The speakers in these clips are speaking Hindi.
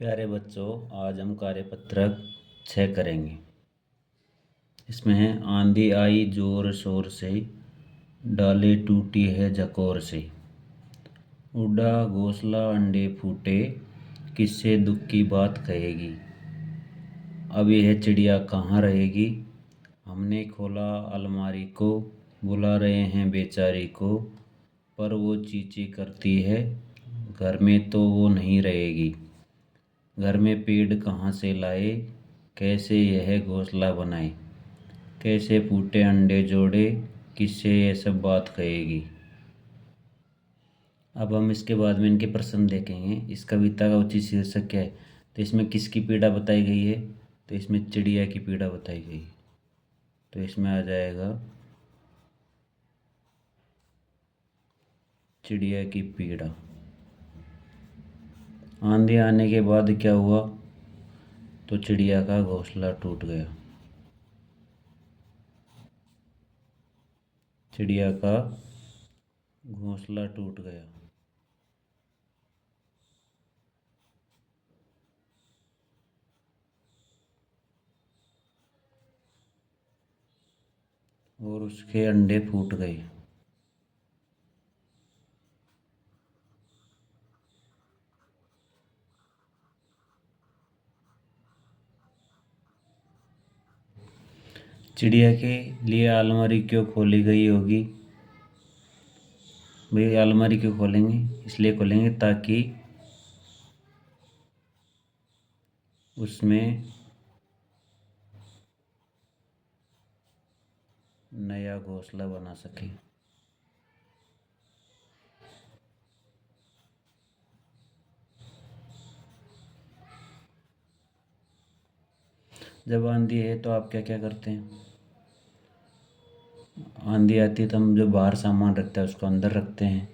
प्यारे बच्चों, आज हम कार्यपत्रक 6 करेंगे। इसमें है आंधी आई जोर शोर से, डाले टूटी है झकोर से, उड़ा घोंसला अंडे फूटे, किससे दुख की बात कहेगी। अब यह चिड़िया कहाँ रहेगी। हमने खोला अलमारी को, बुला रहे हैं बेचारी को, पर वो चींची करती है, घर में तो वो नहीं रहेगी। घर में पेड़ कहाँ से लाए, कैसे यह घोंसला बनाए, कैसे फूटे अंडे जोड़े, किससे यह सब बात कहेगी। अब हम इसके बाद में इनके प्रश्न देखेंगे। इस कविता का उचित शीर्षक क्या है। तो इसमें किसकी पीड़ा बताई गई है। तो इसमें चिड़िया की पीड़ा बताई गई है। तो इसमें आ जाएगा चिड़िया की पीड़ा। आंधी आने के बाद क्या हुआ, तो चिड़िया का घोंसला टूट गया। चिड़िया का घोंसला टूट गया। और उसके अंडे फूट गए। चिड़िया के लिए अलमारी क्यों खोली गई होगी। भाई अलमारी क्यों खोलेंगे, इसलिए खोलेंगे ताकि उसमें नया घोंसला बना सके। जब आंधी है तो आप क्या क्या करते हैं। आंधी आती है तो हम जो बाहर सामान रखते हैं उसको अंदर रखते हैं।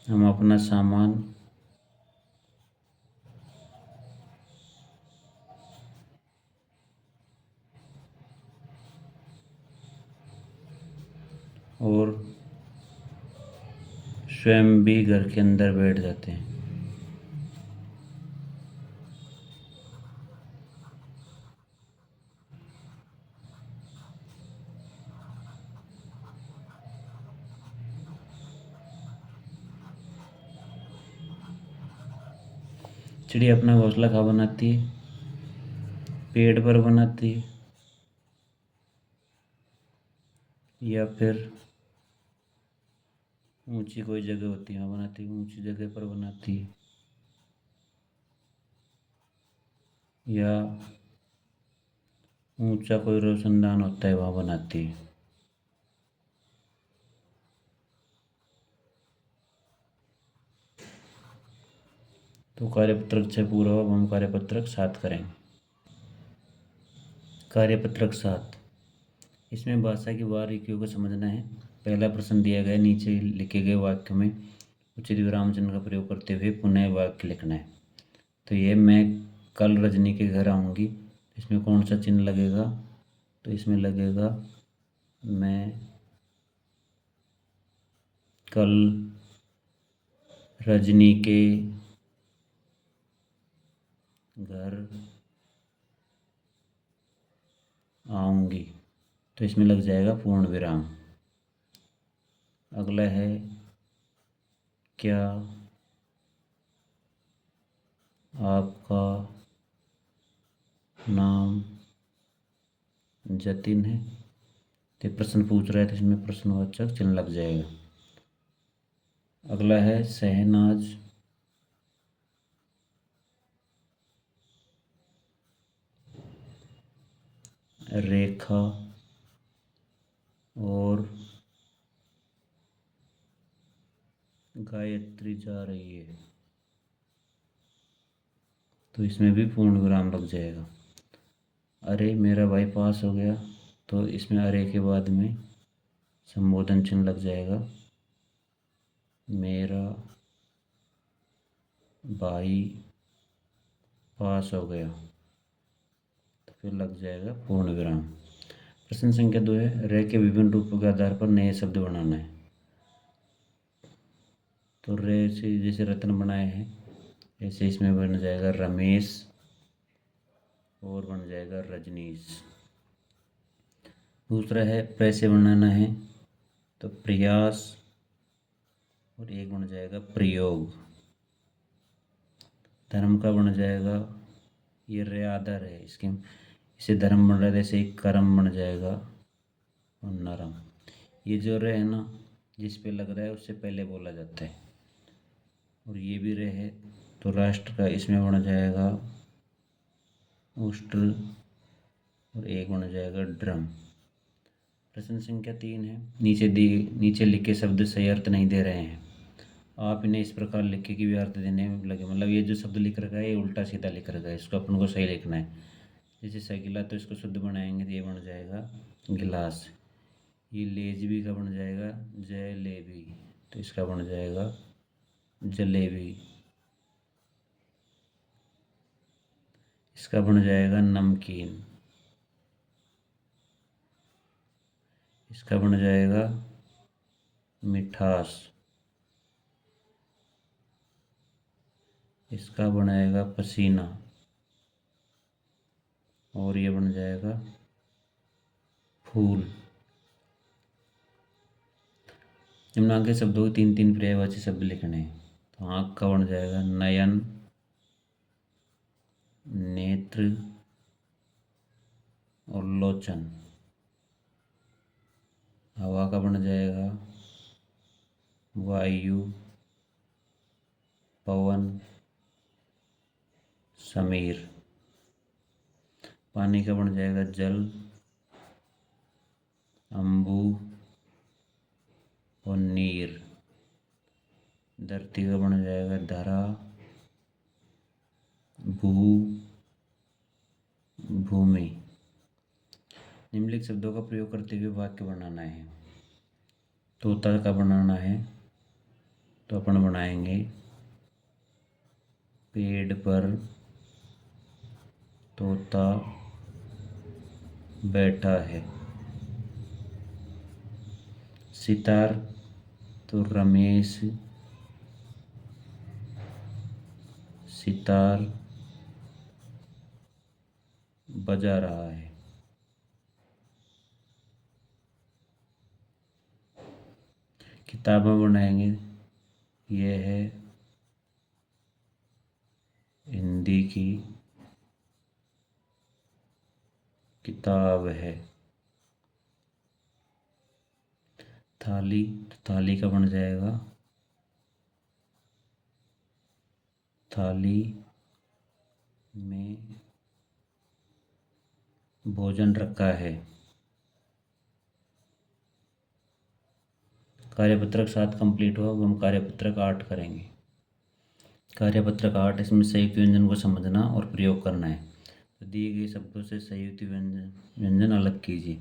हम अपना सामान और स्वयं भी घर के अंदर बैठ जाते हैं। चिड़िया अपना घोंसला कहाँ बनाती है, पेड़ पर बनाती है या फिर ऊंची कोई जगह होती है वहाँ बनाती है, ऊंची जगह पर बनाती है या ऊंचा कोई रोशनदान होता है वहाँ बनाती है। तो कार्यपत्रक 6 पूरा हुआ। अब हम कार्यपत्रक 7 करेंगे। कार्यपत्रक 7, इसमें भाषा की बारीकियों को समझना है। पहला प्रश्न दिया गया, नीचे लिखे गए वाक्य में उचित विराम चिन्ह का प्रयोग करते हुए पुनः वाक्य लिखना है। तो ये मैं कल रजनी के घर आऊँगी, इसमें कौन सा चिन्ह लगेगा। तो इसमें लगेगा मैं कल रजनी के घर आऊँगी, तो इसमें लग जाएगा पूर्ण विराम। अगला है क्या आपका नाम जतिन है। तो प्रश्न पूछ रहा है तो इसमें प्रश्नवाचक चिन्ह लग जाएगा। अगला है शहनाज रेखा और गायत्री जा रही है, तो इसमें भी पूर्ण विराम लग जाएगा। अरे मेरा भाई पास हो गया, तो इसमें अरे के बाद में संबोधन चिन्ह लग जाएगा। मेरा भाई पास हो गया, तो फिर लग जाएगा पूर्ण विराम। प्रश्न संख्या 2 है, रे के विभिन्न रूपों के आधार पर नए शब्द बनाना है। तो रे से जैसे रत्न बनाए हैं, ऐसे इसमें बन जाएगा रमेश और बन जाएगा रजनीश। दूसरा है, प्रे से बनाना है, तो प्रयास और एक बन जाएगा प्रयोग। धर्म का बन जाएगा, ये रे आदर है इसके, इसे धर्म बन रहा है, ऐसे ही कर्म बन जाएगा और नरम। ये जो रे है ना, जिस पे लग रहा है उससे पहले बोला जाता है। और ये भी रे है, तो राष्ट्र का इसमें बन जाएगा उष्ट्र और एक बन जाएगा ड्रम। प्रश्न संख्या 3 है, नीचे लिखे शब्द सही अर्थ नहीं दे रहे हैं। आप इन्हें इस प्रकार लिखे कि वे अर्थ देने में लगे, मतलब ये जो शब्द लिख रखा है ये उल्टा सीधा लिख रखा है, इसको अपन को सही लिखना है। जैसे सगिला, तो इसको शुद्ध बनाएंगे तो ये बन जाएगा गिलास। ये लेजबी का बन जाएगा जलेबी, तो इसका बन जाएगा जलेबी। इसका बन जाएगा नमकीन, इसका बन जाएगा मिठास, इसका बनाएगा पसीना और ये बन जाएगा फूल। निम्नांकित शब्दों को 3-3 पर्यायवाची शब्द लिखने हैं। तो आँख का बन जाएगा नयन, नेत्र और लोचन। हवा का बन जाएगा वायु, पवन, समीर। पानी का बन जाएगा जल, अम्बु और नीर। धरती का बन जाएगा धरा, भू, भूमि। निम्नलिखित शब्दों का प्रयोग करते हुए वाक्य बनाना है। तोता का बनाना है, तो अपन बनाएंगे पेड़ पर तोता बैठा है। सितार, तो रमेश सितार बजा रहा है। किताबें बनाएंगे, यह है हिंदी की किताब है। थाली, तो थाली का बन जाएगा थाली में भोजन रखा है। कार्यपत्रक 7 कंप्लीट हुआ, अब हम कार्यपत्रक 8 करेंगे। कार्यपत्रक 8, इसमें संयुक्त व्यंजन को समझना और प्रयोग करना है। तो दिए गए शब्दों से संयुक्त व्यंजन अलग कीजिए।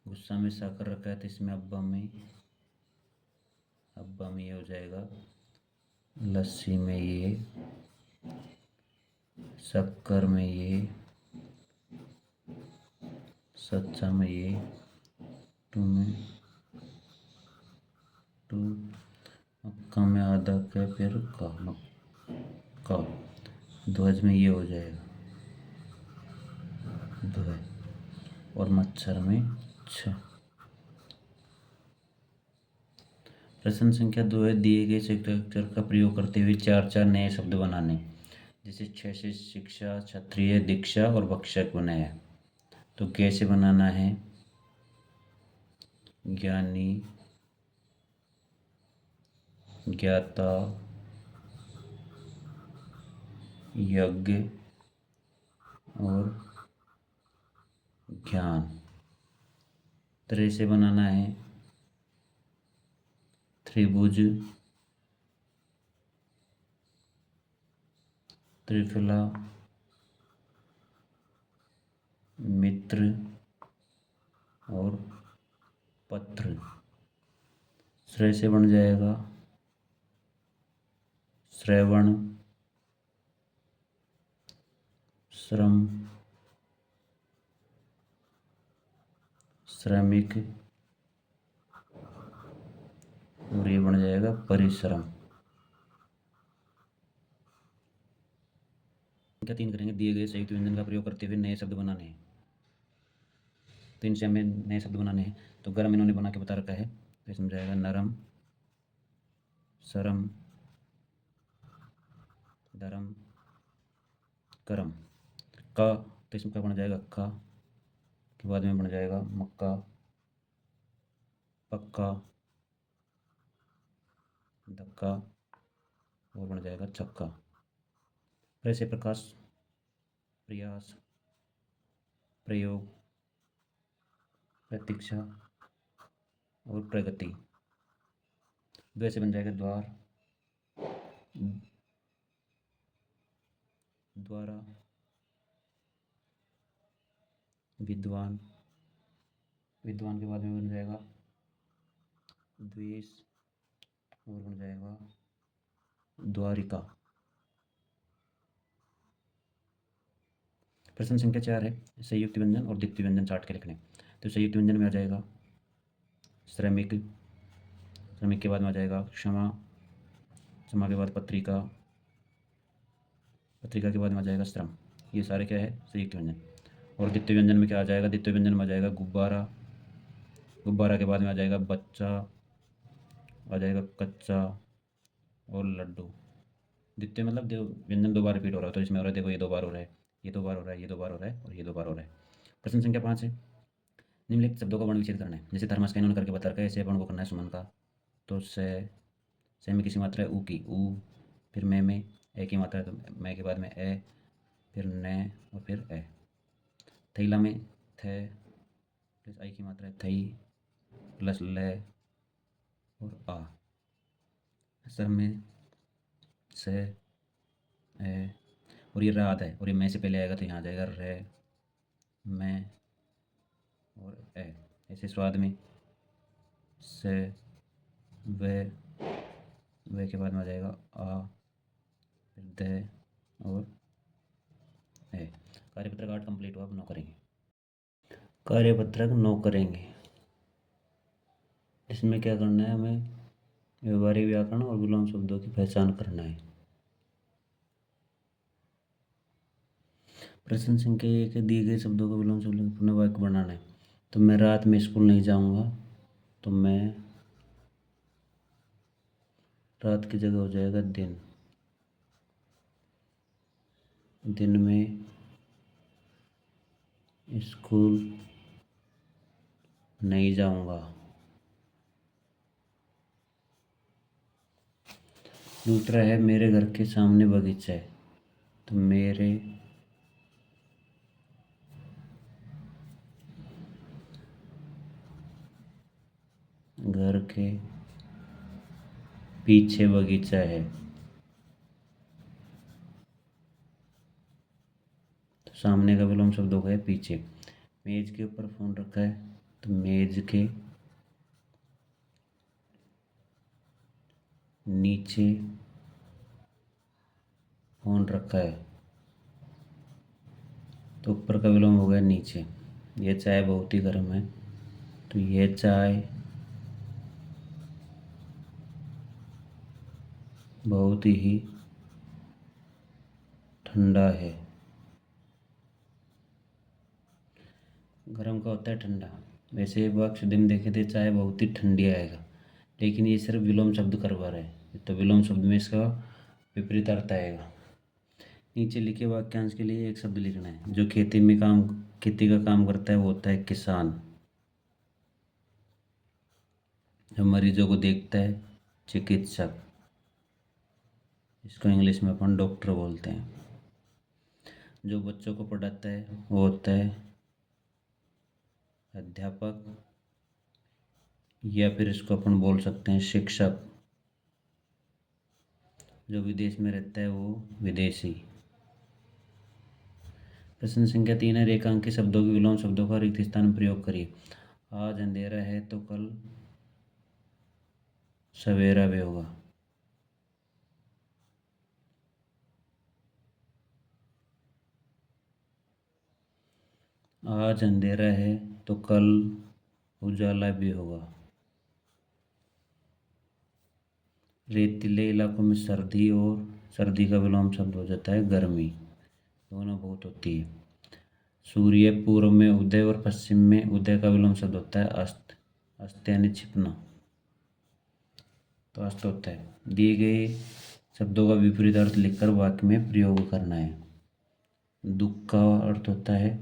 गुस्सा में साकर रखा है, तो इसमें अब्बा में ये हो जाएगा लस्सी में ये, शक्कर में ये, सच्चा में ये, टू में टू, मक्का में आधा का, फिर का ध्वज में ये हो जाएगा ध्वज, और मच्छर में छ। प्रश्न संख्या 2 है, दिए गए स्ट्रक्चर का प्रयोग करते हुए 4-4 नए शब्द बनाने। जैसे 6 से शिक्षा, क्षत्रिय, दीक्षा और भक्षक बनाया। तो कैसे बनाना है? ज्ञानी, ज्ञाता, यज्ञ और ज्ञान। तरह से बनाना है त्रिभुज, त्रिफला, मित्र और पत्र। श्रेय से बन जाएगा श्रवण, श्रम, श्रमिक, और ये बन जाएगा परिश्रम। क्या 3 करेंगे, दिए गए संयुक्त व्यंजन का प्रयोग करते हुए नए शब्द बनाने हैं। तो इनसे हमें नए शब्द बनाने हैं। तो गर्म इन्होंने बना के बता रखा है, तो इसमें जाएगा नरम, सरम, धर्म, करम। का, तो इसमें क्या बन जाएगा, का के बाद में बन जाएगा मक्का, पक्का, धक्का, और बन जाएगा छक्का। ऐसे प्रकाश, प्रयास, प्रयोग, प्रतीक्षा और प्रगति। वैसे बन जाएगा द्वार, द्वारा, विद्वान, विद्वान के बाद में बन जाएगा द्वेष, और बन जाएगा द्वारिका। प्रश्न संख्या 4 है, संयुक्त व्यंजन और द्वितीय व्यंजन चार्ट के लिखने। तो संयुक्त व्यंजन में आ जाएगा श्रमिक, श्रमिक के बाद में आ जाएगा क्षमा, क्षमा के बाद पत्रिका, पत्रिका के बाद में आ जाएगा श्रम। ये सारे क्या है, संयुक्त व्यंजन। और द्वितीय व्यंजन में क्या आ जाएगा, द्वितीय व्यंजन में आ जाएगा गुब्बारा, गुब्बारा के बाद में आ जाएगा बच्चा, आ जाएगा कच्चा और लड्डू। द्वितीय मतलब व्यंजन 2 बार रिपीट हो रहा है, तो इसमें हो रहा है, देखो ये 2 बार हो रहा है, ये 2 बार हो रहा है, ये 2 बार हो रहा है, और ये 2 बार हो रहा है। प्रश्न संख्या 5 है, निम्नलिखित शब्दों का वर्ण विच्छेद करना है। जैसे थर्मस का इन्होंने करके बता रखा है, ऐसे अपन को करना है सुमन का। तो से में किसी मात्रा है ऊ की, ऊ, फिर में ए की मात्रा है, तो मैं के बाद में ए, फिर न, और फिर ए। थैला में थे प्लस आई की मात्रा है थई, प्लस ले और आ। सर में से ए, और ये रात है, और ये मैं से पहले आएगा तो यहाँ आ जाएगा रे, मैं और ए। ऐसे स्वाद में से, वे के बाद में आ जाएगा आ, फिर दे और ए। कार्यपत्रक 8 कंप्लीट हुआ, अब 9 करेंगे। कार्यपत्रक 9 करेंगे। इसमें क्या करना है, हमें व्यवहारिक व्याकरण और विलोम शब्दों की पहचान करना है। प्रश्न संख्या 1 है, दिए गए शब्दों का विलोम शब्दों का पुनः वाक्य बनाना है। तो मैं रात में स्कूल नहीं जाऊंगा, तो मैं रात की जगह हो जाएगा दिन, दिन में स्कूल नहीं जाऊंगा। दूसरा है, मेरे घर के सामने बगीचा है, तो मेरे घर के पीछे बगीचा है, तो सामने का विलोम शब्द हो गया पीछे। मेज के ऊपर फोन रखा है, तो मेज के नीचे फोन रखा है, तो ऊपर का विलोम हो गया नीचे। ये चाय बहुत ही गर्म है, तो ये चाय बहुत ही ठंडा है। गर्म का होता है ठंडा। वैसे वाक्य शुद्धि में देखें तो चाय बहुत ही ठंडी आएगा, लेकिन ये सिर्फ विलोम शब्द करवा रहा है, तो विलोम शब्द में इसका विपरीत अर्थ आएगा। नीचे लिखे वाक्यांश के लिए एक शब्द लिखना है। जो खेती का काम करता है वो होता है किसान। जो मरीजों को देखता है चिकित्सक, इसको इंग्लिश में अपन डॉक्टर बोलते हैं। जो बच्चों को पढ़ाता है वो होता है अध्यापक, या फिर इसको अपन बोल सकते हैं शिक्षक। जो विदेश में रहता है वो विदेशी। प्रश्न संख्या 3 है, रेखांकित शब्दों के विलोम शब्दों का रिक्त स्थान में प्रयोग करिए। आज अंधेरा है तो कल सवेरा भी होगा। आज अंधेरा है तो कल उजाला भी होगा। रेतीले इलाकों में सर्दी, और सर्दी का विलोम शब्द हो जाता है गर्मी, दोनों बहुत होती है। सूर्य पूर्व में उदय और पश्चिम में उदय का विलोम शब्द होता है अस्त। अस्त यानी छिपना, तो अस्त होता है। दिए गए शब्दों का विपरीत अर्थ लिखकर वाक्य में प्रयोग करना है। दुख का अर्थ होता है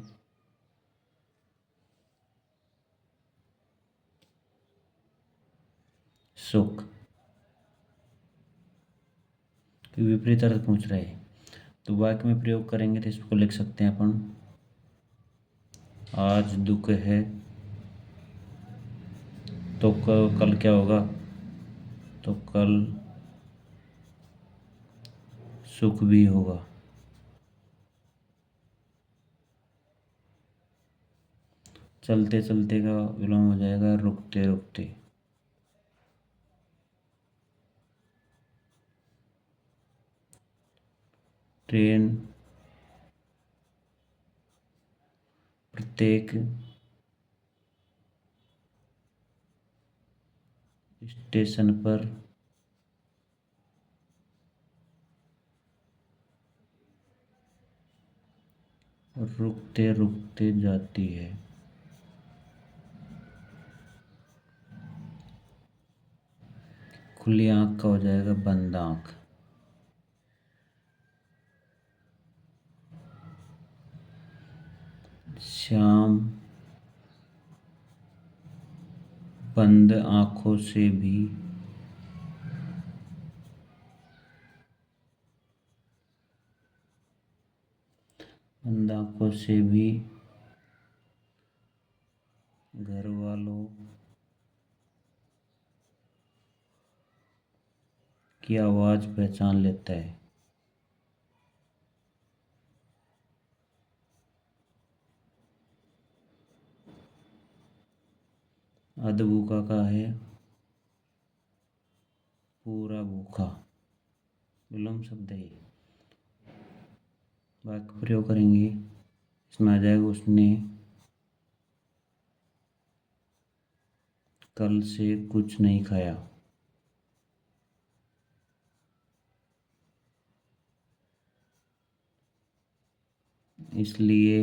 सुख, विपरीत अर्थ पूछ रहे हैं तो वाक्य में प्रयोग करेंगे तो इसको लिख सकते हैं अपन, आज दुख है तो कल क्या होगा, तो कल सुख भी होगा। चलते चलते का विलोम हो जाएगा रुकते रुकते। ट्रेन प्रत्येक स्टेशन पर रुकते रुकते जाती है। खुली आंख का हो जाएगा बंद आंख। श्याम बंद आंखों से भी बंद आंखों से भी घर वालों की आवाज पहचान लेता है। अध भूखा का है पूरा भूखा, विलोम शब्द है। वाक्य प्रयोग करेंगे, इसमें आ जाएगा उसने कल से कुछ नहीं खाया। इसलिए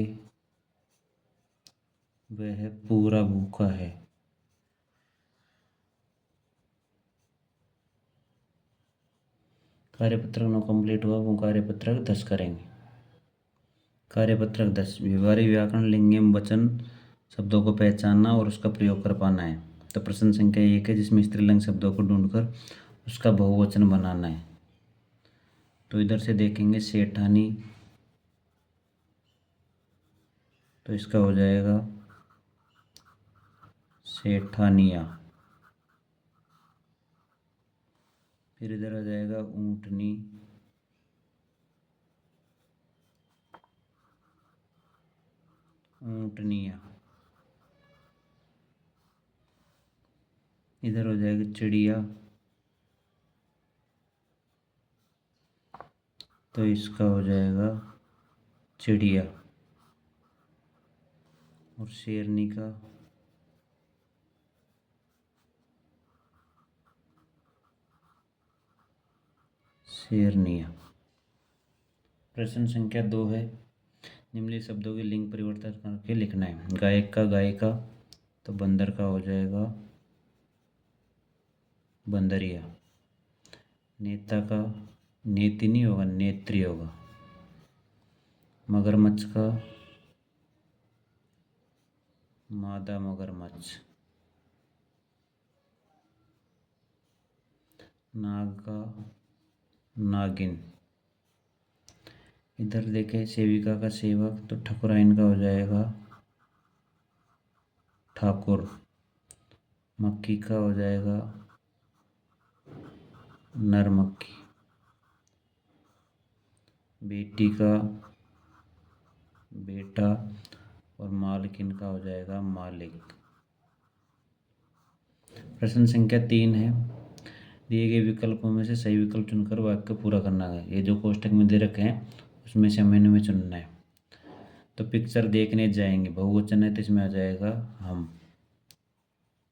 वह पूरा भूखा है। कार्यपत्रक 9 कंप्लीट हुआ, वो कार्यपत्रक 10 करेंगे। कार्यपत्रक 10 व्यवहारिक व्याकरण, लिंग एवं वचन शब्दों को पहचानना और उसका प्रयोग कर पाना है। तो प्रश्न संख्या 1 है जिसमें स्त्रीलिंग शब्दों को ढूंढकर उसका बहुवचन बनाना है। तो इधर से देखेंगे सेठानी, तो इसका हो जाएगा सेठानिया। फिर इधर आ जाएगा ऊंटनी, ऊंटनिया। इधर हो जाएगा चिड़िया, तो इसका हो जाएगा चिड़िया। और शेरनी का शेरनिया। प्रश्न संख्या 2 है निम्नलिखित शब्दों के लिंग परिवर्तन करके लिखना है। गायक का गायिका, तो बंदर का हो जाएगा बंदरिया। नेता का नेति नहीं होगा, नेत्री होगा। मगरमच्छ का मादा मगरमच्छ। नाग का नागिन। इधर देखें सेविका का सेवक, तो ठकुराइन का हो जाएगा ठाकुर। मक्खी का हो जाएगा नरमक्खी। बेटी का बेटा, और मालकिन का हो जाएगा मालिक। प्रश्न संख्या 3 है दिए गए विकल्पों में से सही विकल्प चुनकर वाक्य पूरा करना है। ये जो कोष्टक में दे रखे हैं उसमें से हमें इनमें चुनना है। तो पिक्चर देखने जाएंगे, बहुवचन है तो इसमें आ जाएगा हम।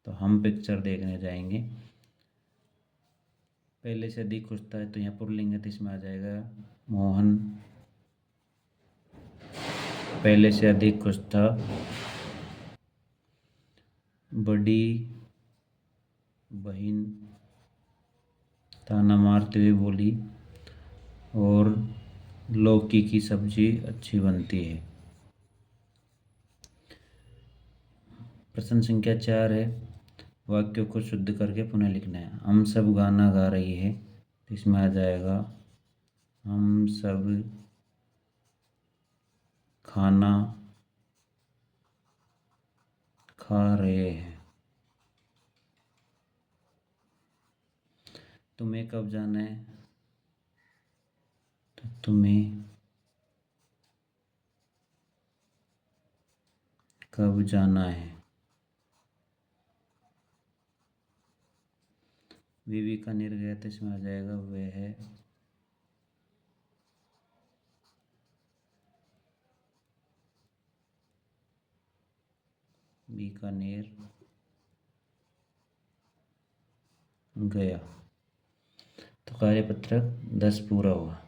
तो हम पिक्चर देखने जाएंगे। पहले से अधिक खुश था, तो यहाँ पुल्लिंग है, तो इसमें आ जाएगा मोहन पहले से अधिक खुश था। बड़ी बहन ताना मारते हुए बोली, और लौकी की सब्जी अच्छी बनती है। प्रश्न संख्या 4 है, वाक्यों को शुद्ध करके पुनः लिखना है। हम सब गाना गा रही है, तो इसमें आ जाएगा हम सब खाना खा रहे हैं। तुम्हें कब जाना है, तो तुम्हें कब जाना है। बीकानेर गया, तो इसमें आ जाएगा वह बीकानेर गया। तो कार्यपत्रक 10 पूरा हुआ।